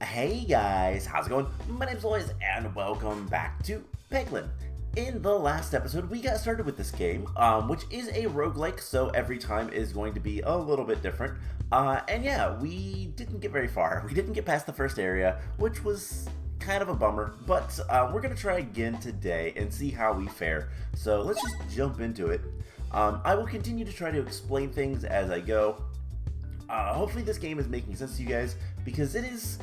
Hey guys, how's it going? My name's Lois and welcome back to Peglin. In the last episode, we got started with this game, which is a roguelike, so every time is going to be a little bit different. And yeah, we didn't get very far. We didn't get past the first area, which was kind of a bummer, but we're going to try again today and see how we fare. So let's just jump into it. I will continue to try to explain things as I go. Hopefully this game is making sense to you guys, because it is,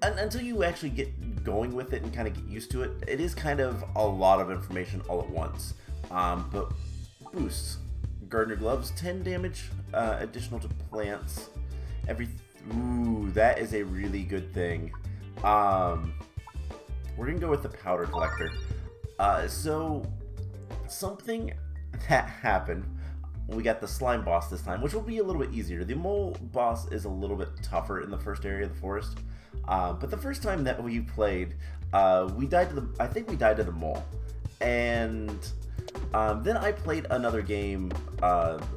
until you actually get going with it and kind of get used to it, it is kind of a lot of information all at once. But boosts. Gardener gloves, 10 damage, additional to plants. Ooh, that is a really good thing. We're gonna go with the powder collector. So, something that happened, we got the slime boss this time, which will be a little bit easier. The mole boss is a little bit tougher in the first area of the forest. But the first time that we played, we died to I think we died to the mole. And then I played another game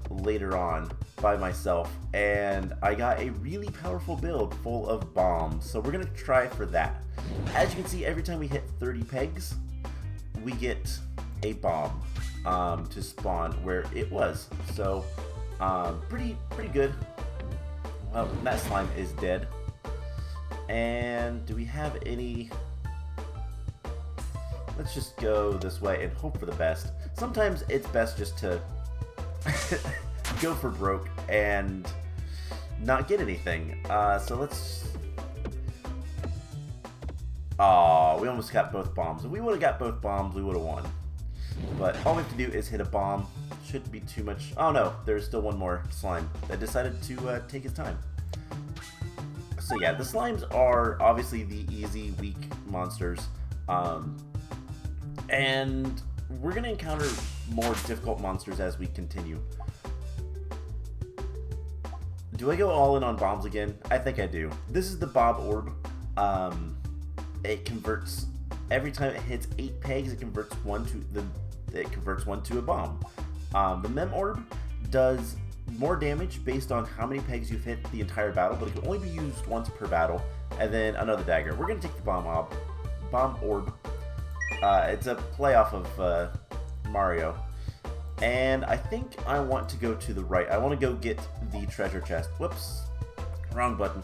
later on by myself, and I got a really powerful build full of bombs. So we're going to try for that. As you can see, every time we hit 30 pegs, we get a bomb to spawn where it was. So pretty good. Well, that slime is dead. And do we have any? Let's just go this way and hope for the best. Sometimes it's best just to go for broke and not get anything. So let's. Oh, we almost got both bombs. If we would have got both bombs, we would have won. But all we have to do is hit a bomb. Shouldn't be too much. Oh no, there's still one more slime that decided to take his time. So yeah, the slimes are obviously the easy, weak monsters. And we're going to encounter more difficult monsters as we continue. Do I go all in on bombs again? I think I do. This is the Bob Orb. It converts, every time it hits 8 pegs, it converts one to a bomb. The Mem Orb does more damage based on how many pegs you've hit the entire battle, but it can only be used once per battle. And then another dagger. We're going to take the Bomb Orb. It's a play off of Mario. And I think I want to go to the right. I want to go get the treasure chest. Whoops. Wrong button.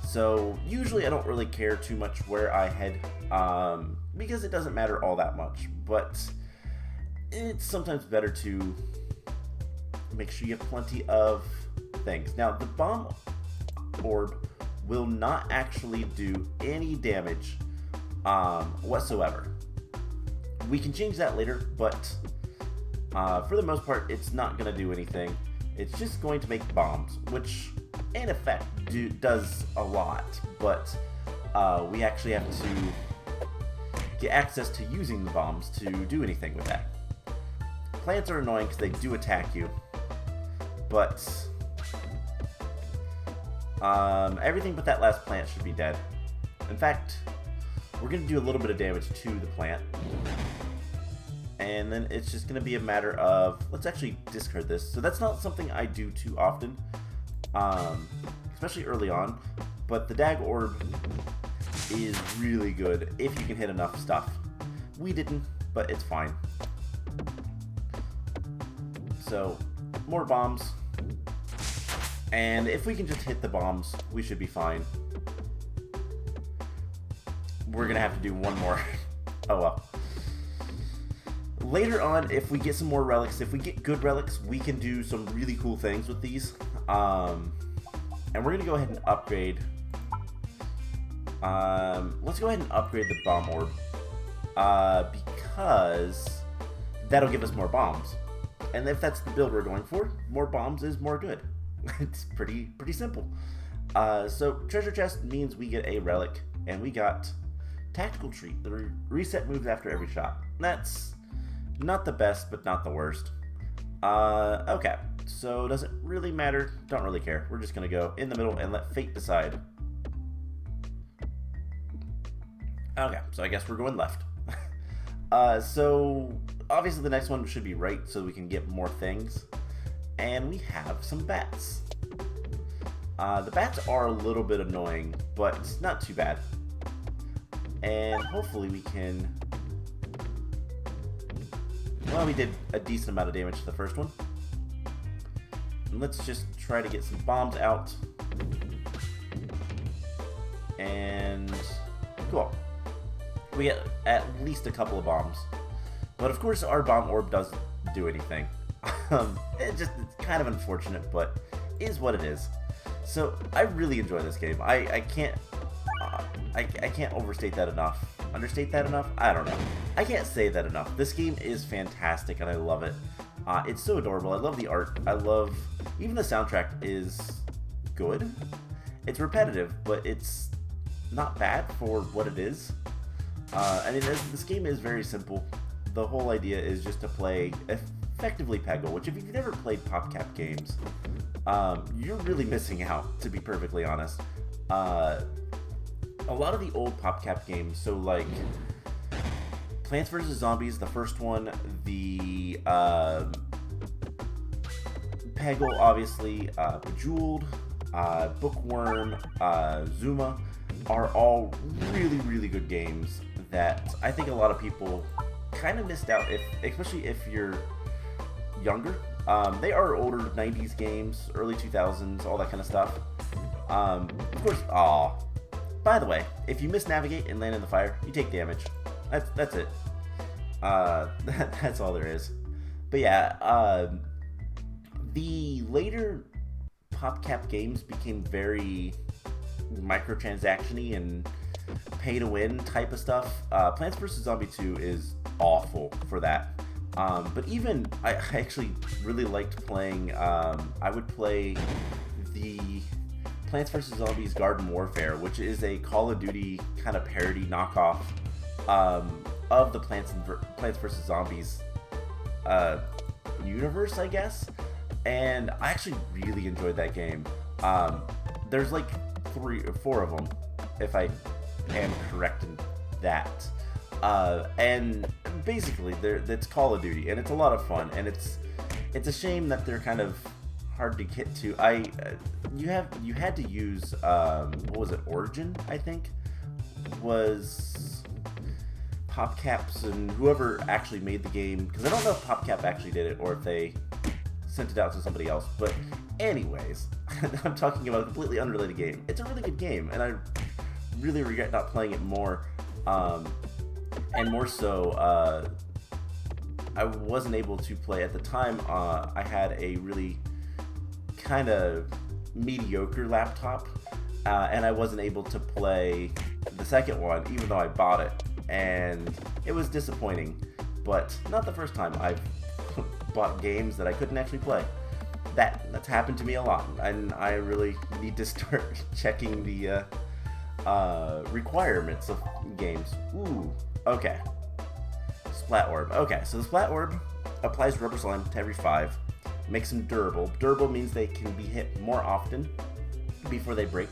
So usually I don't really care too much where I head, because it doesn't matter all that much. But it's sometimes better to make sure you have plenty of things. Now, the Bomb Orb will not actually do any damage whatsoever. We can change that later, but for the most part, it's not going to do anything. It's just going to make bombs, which in effect does a lot, but we actually have to get access to using the bombs to do anything with that. Plants are annoying because they do attack you, but everything but that last plant should be dead. In fact, we're going to do a little bit of damage to the plant, and then it's just going to be a matter of, let's actually discard this. So that's not something I do too often, especially early on, but the Dag Orb is really good if you can hit enough stuff. We didn't, but it's fine. So, more bombs. And if we can just hit the bombs, we should be fine. We're gonna have to do one more. Oh well. Later on, if we get some more relics, if we get good relics, we can do some really cool things with these. And we're gonna go ahead and upgrade. Let's go ahead and upgrade the Bomb Orb. Because that'll give us more bombs. And if that's the build we're going for, more bombs is more good. It's pretty simple. So treasure chest means we get a relic, and we got tactical treat. The reset moves after every shot. That's not the best, but not the worst. Okay, so does it really matter? Don't really care. We're just gonna go in the middle and let fate decide. Okay, so I guess we're going left. So obviously the next one should be right, so we can get more things. And we have some bats. The bats are a little bit annoying, but it's not too bad. And hopefully we can... Well, we did a decent amount of damage to the first one. And let's just try to get some bombs out. And... cool. We get at least a couple of bombs. But of course our bomb orb doesn't do anything. It's kind of unfortunate, but is what it is. So I really enjoy this game. I can't overstate that enough. Understate that enough? I don't know. I can't say that enough. This game is fantastic and I love it. It's so adorable. I love the art. I love... even the soundtrack is good. It's repetitive, but it's not bad for what it is. I mean, this game is very simple. The whole idea is just to play effectively Peggle, which if you've never played PopCap games, you're really missing out, to be perfectly honest. A lot of the old PopCap games, so like Plants vs. Zombies, the first one, the Peggle, obviously, Bejeweled, Bookworm, Zuma, are all really, really good games that I think a lot of people kind of missed out, especially if you're younger. They are older 90s games, early 2000s, all that kind of stuff. Of course, by the way, if you misnavigate and land in the fire, you take damage. That's it. That's all there is. But yeah, the later PopCap games became very microtransaction-y and pay-to-win type of stuff. Plants vs. Zombie 2 is awful for that. But even, I actually really liked playing, I would play the Plants vs. Zombies Garden Warfare, which is a Call of Duty kind of parody knockoff of the Plants vs. Zombies universe, I guess. And I actually really enjoyed that game. There's like 3 or 4 of them, if I am correct in that. And basically, it's Call of Duty, and it's a lot of fun. And it's a shame that they're kind of hard to get to. You had to use what was it? Origin, I think, was PopCap's and whoever actually made the game, because I don't know if PopCap actually did it or if they sent it out to somebody else. But anyways, I'm talking about a completely unrelated game. It's a really good game, and I really regret not playing it more. And more so, I wasn't able to play at the time. I had a really kind of mediocre laptop, and I wasn't able to play the second one, even though I bought it, and it was disappointing. But not the first time I've bought games that I couldn't actually play. That's happened to me a lot, and I really need to start checking the requirements of games. Ooh, okay. Splat Orb. Okay, so the Splat Orb applies rubber slime to every 5. Makes them durable. Durable means they can be hit more often before they break.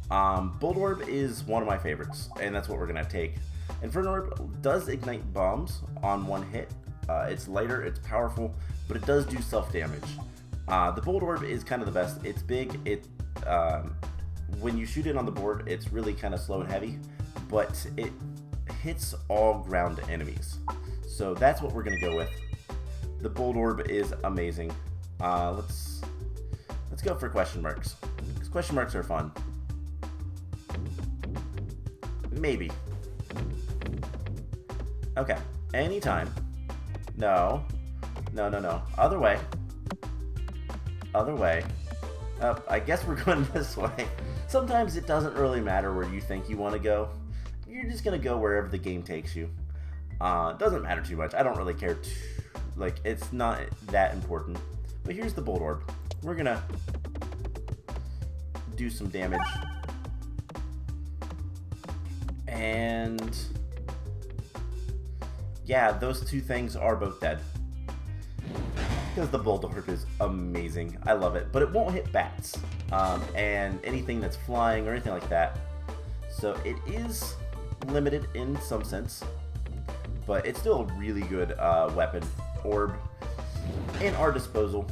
Bolt Orb is one of my favorites, and that's what we're going to take. Inferno Orb does ignite bombs on 1 hit. It's lighter, it's powerful, but it does do self-damage. The Bolt Orb is kind of the best. It's big. When you shoot it on the board, it's really kind of slow and heavy, but it hits all ground enemies. So that's what we're going to go with. The Bolt Orb is amazing. Let's go for question marks, because question marks are fun. Maybe. Okay. Anytime. No. Other way. I guess we're going this way. Sometimes it doesn't really matter where you think you want to go. You're just going to go wherever the game takes you. It doesn't matter too much. I don't really care. It's not that important. But here's the Bolt Orb. We're going to do some damage. And yeah, those 2 things are both dead. Because the Bolt Orb is amazing. I love it. But it won't hit bats. And anything that's flying or anything like that. So it is limited in some sense. But it's still a really good weapon. Orb in our disposal.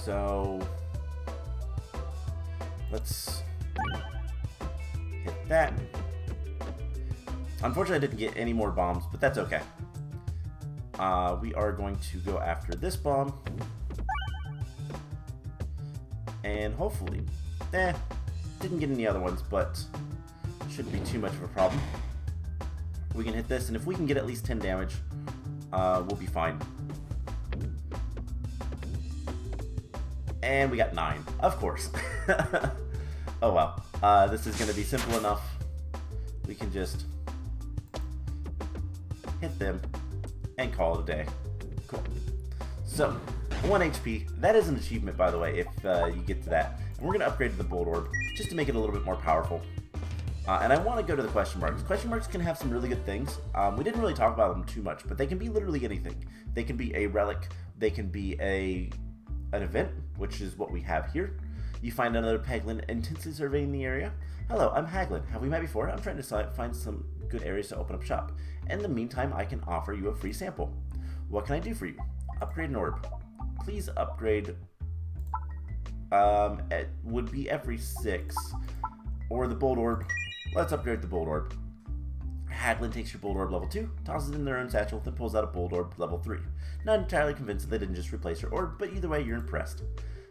So Let's hit that. Unfortunately, I didn't get any more bombs, but that's okay. We are going to go after this bomb. And hopefully, didn't get any other ones, but shouldn't be too much of a problem. We can hit this, and if we can get at least 10 damage, we'll be fine. And we got 9, of course. Oh well, this is going to be simple enough. We can just hit them and call it a day. Cool. So, 1 HP. That is an achievement, by the way, if you get to that. And we're going to upgrade to the Bolt Orb, just to make it a little bit more powerful. And I want to go to the question marks. Question marks can have some really good things. We didn't really talk about them too much, but they can be literally anything. They can be a relic. They can be an event, which is what we have here. You find another Peglin intensely surveying the area. Hello, I'm Haglin. Have we met before? I'm trying to find some good areas to open up shop. In the meantime, I can offer you a free sample. What can I do for you? Upgrade an orb. Please upgrade. It would be every 6. Or the Bolt Orb. Let's upgrade the Bolt Orb. Haglin takes your Bolt Orb level 2, tosses it in their own satchel, then pulls out a Bolt Orb level 3. Not entirely convinced that they didn't just replace your orb, but either way, you're impressed.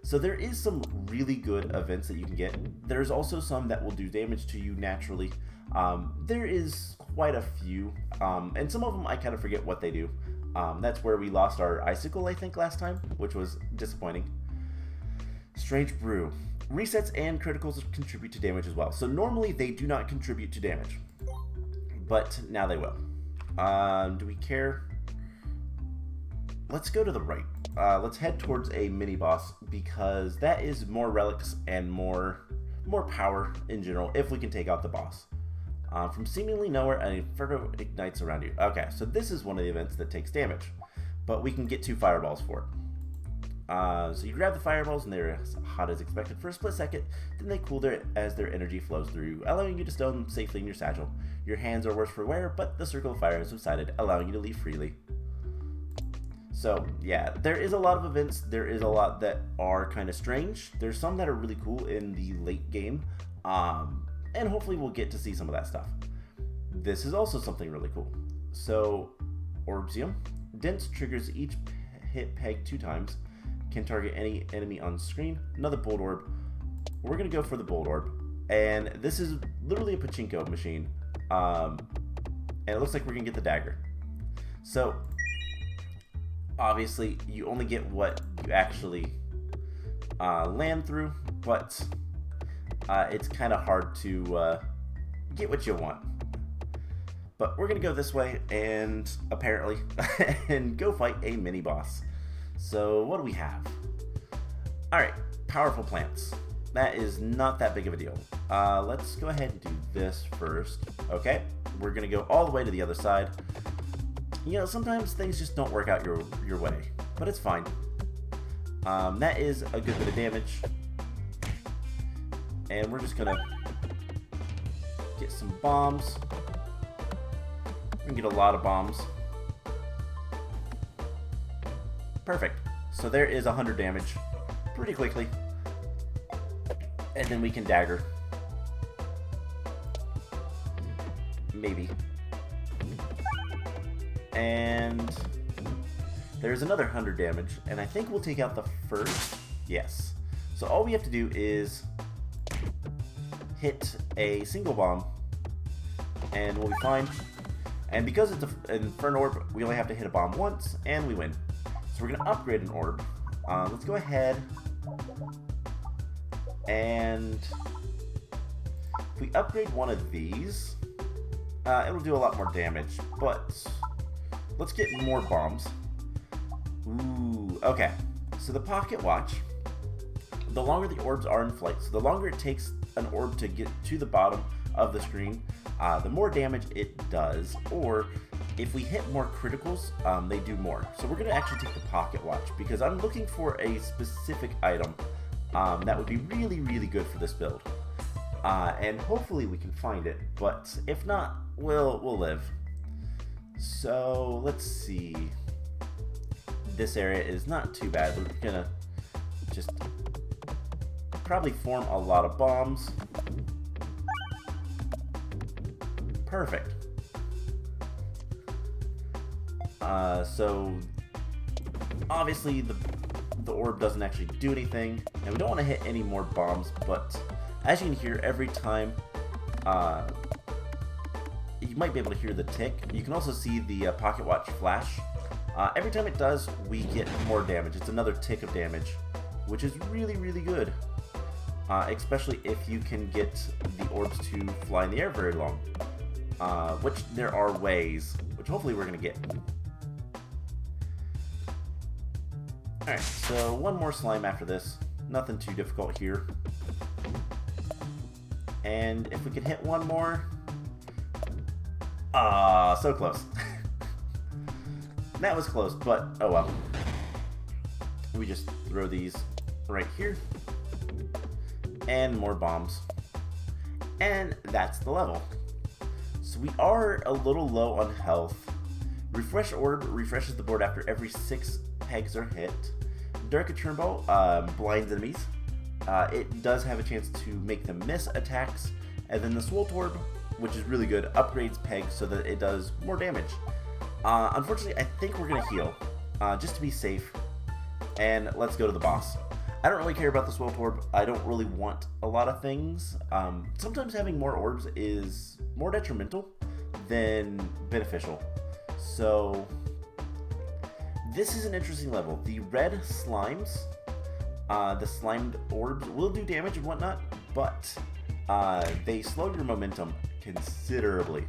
So there is some really good events that you can get. There's also some that will do damage to you naturally. There is quite a few, and some of them I kind of forget what they do. That's where we lost our icicle, I think, last time, which was disappointing. Strange Brew. Resets and criticals contribute to damage as well. So normally they do not contribute to damage, but now they will. Do we care? Let's go to the right. Let's head towards a mini boss because that is more relics and more power in general if we can take out the boss. From seemingly nowhere, an inferno ignites around you. Okay, so this is one of the events that takes damage, but we can get 2 fireballs for it. So you grab the fireballs and they're as hot as expected for a split second, then they cool as their energy flows through, allowing you to stow them safely in your satchel. Your hands are worse for wear, but the circle of fire has subsided, allowing you to leave freely. So yeah, there is a lot of events. There is a lot that are kind of strange. There's some that are really cool in the late game, and hopefully we'll get to see some of that stuff. This is also something really cool. So, Orbsium. Dense triggers each hit peg 2 times. Can target any enemy on screen. Another Bolt Orb. We're going to go for the Bolt Orb. And this is literally a Pachinko machine. And it looks like we're going to get the dagger. So, obviously, you only get what you actually land through. But it's kind of hard to get what you want. But we're going to go this way and apparently and go fight a mini boss. So what do we have? Alright, powerful plants. That is not that big of a deal. Let's go ahead and do this first. Okay, we're going to go all the way to the other side. You know, sometimes things just don't work out your way, but it's fine. That is a good bit of damage. And we're just going to get some bombs. We're going to get a lot of bombs. Perfect. So there is 100 damage pretty quickly. And then we can dagger. Maybe. And there's another 100 damage. And I think we'll take out the first. Yes. So all we have to do is hit a single bomb. And we'll be fine. And because it's an Inferno Orb, we only have to hit a bomb once. And we win. So we're going to upgrade an orb. Let's go ahead and if we upgrade one of these, it'll do a lot more damage, but let's get more bombs. Ooh, okay. So the pocket watch, the longer the orbs are in flight, so the longer it takes an orb to get to the bottom of the screen, the more damage it does, or if we hit more criticals, they do more. So we're going to actually take the pocket watch because I'm looking for a specific item that would be really, really good for this build. And hopefully we can find it, but if not, we'll live. So let's see. This area is not too bad. We're going to just probably form a lot of bombs. Perfect. So obviously the orb doesn't actually do anything, and we don't want to hit any more bombs, but as you can hear every time, you might be able to hear the tick. You can also see the pocket watch flash. Every time it does, we get more damage. It's another tick of damage, which is really, really good. Especially if you can get the orbs to fly in the air very long. Which there are ways, which hopefully we're going to get. Alright, so one more slime after this. Nothing too difficult here. And if we could hit one more... so close. That was close, but oh well. We just throw these right here. And more bombs. And that's the level. So we are a little low on health. Refresh orb refreshes the board after every 6 pegs are hit. Dark Turnbow blinds enemies. It does have a chance to make them miss attacks. And then the Swolt Orb, which is really good, upgrades pegs so that it does more damage. Unfortunately, I think we're going to heal, just to be safe. And let's go to the boss. I don't really care about the Swolt Orb. I don't really want a lot of things. Sometimes having more orbs is more detrimental than beneficial. So this is an interesting level. The red slimes, the slimed orbs will do damage and whatnot, but they slow your momentum considerably.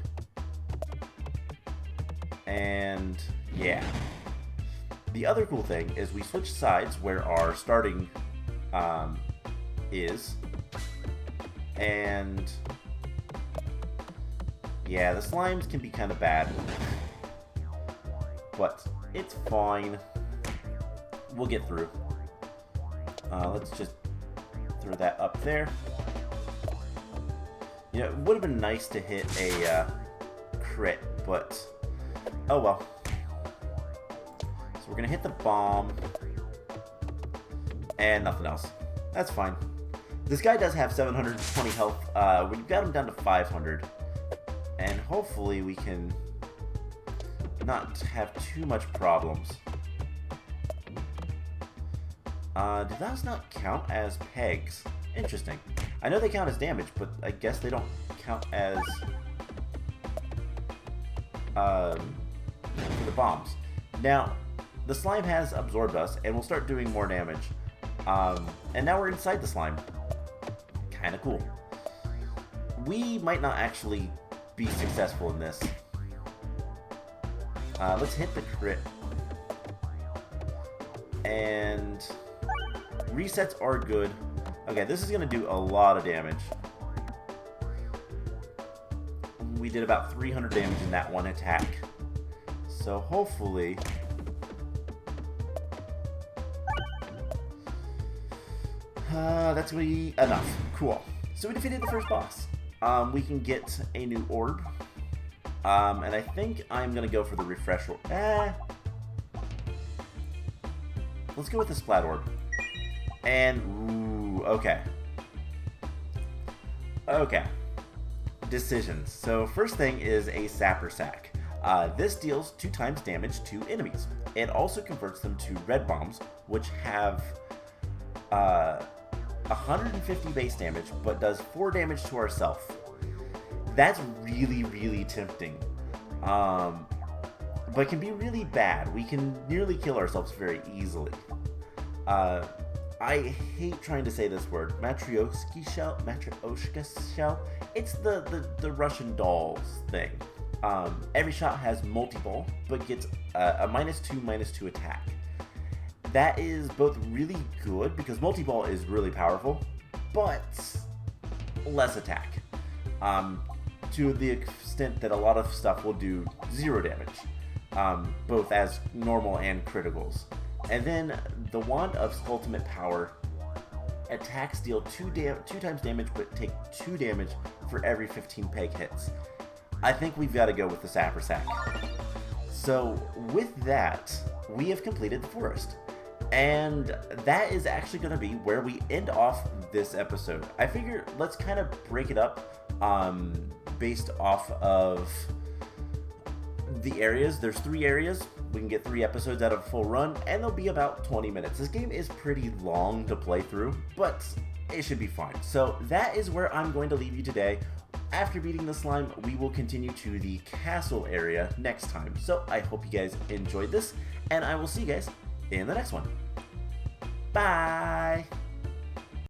And yeah. The other cool thing is we switch sides where our starting is. And yeah, the slimes can be kind of bad. But it's fine. We'll get through. Let's just throw that up there. You know, it would have been nice to hit a crit, but oh well. So we're gonna hit the bomb and nothing else. That's fine. This guy does have 720 health. We've got him down to 500, and hopefully we can not have too much problems. Do those not count as pegs? Interesting. I know they count as damage, but I guess they don't count as for the bombs. Now, the slime has absorbed us, and we'll start doing more damage. And now we're inside the slime. Kind of cool. We might not actually be successful in this. Let's hit the crit. And resets are good. Okay, this is going to do a lot of damage. We did about 300 damage in that one attack. So hopefully... that's going to be enough. Cool. So we defeated the first boss. We can get a new orb. And I think I'm going to go for the refresh orb. Let's go with the splat orb. And, ooh, okay. Okay. Decisions. So first thing is a sapper sack. This deals 2 times damage to enemies. It also converts them to red bombs, which have 150 base damage, but does 4 damage to ourselves. That's really, really tempting. But can be really bad. We can nearly kill ourselves very easily. I hate trying to say this word. Matryoshka shell. It's the Russian dolls thing. Every shot has multi-ball, but gets a -2/-2 attack. That is both really good, because multi-ball is really powerful, but less attack. To the extent that a lot of stuff will do 0 damage, both as normal and criticals. And then the Wand of Ultimate Power. Attacks deal 2 times damage, but take 2 damage for every 15 peg hits. I think we've got to go with the Sapper Sack. So with that, we have completed the forest. And that is actually going to be where we end off this episode. I figure let's kind of break it up based off of the areas. There's 3 areas. We can get 3 episodes out of a full run, and they'll be about 20 minutes. This game is pretty long to play through, but it should be fine. So that is where I'm going to leave you today. After beating the slime, we will continue to the castle area next time. So I hope you guys enjoyed this, and I will see you guys in the next one. Bye!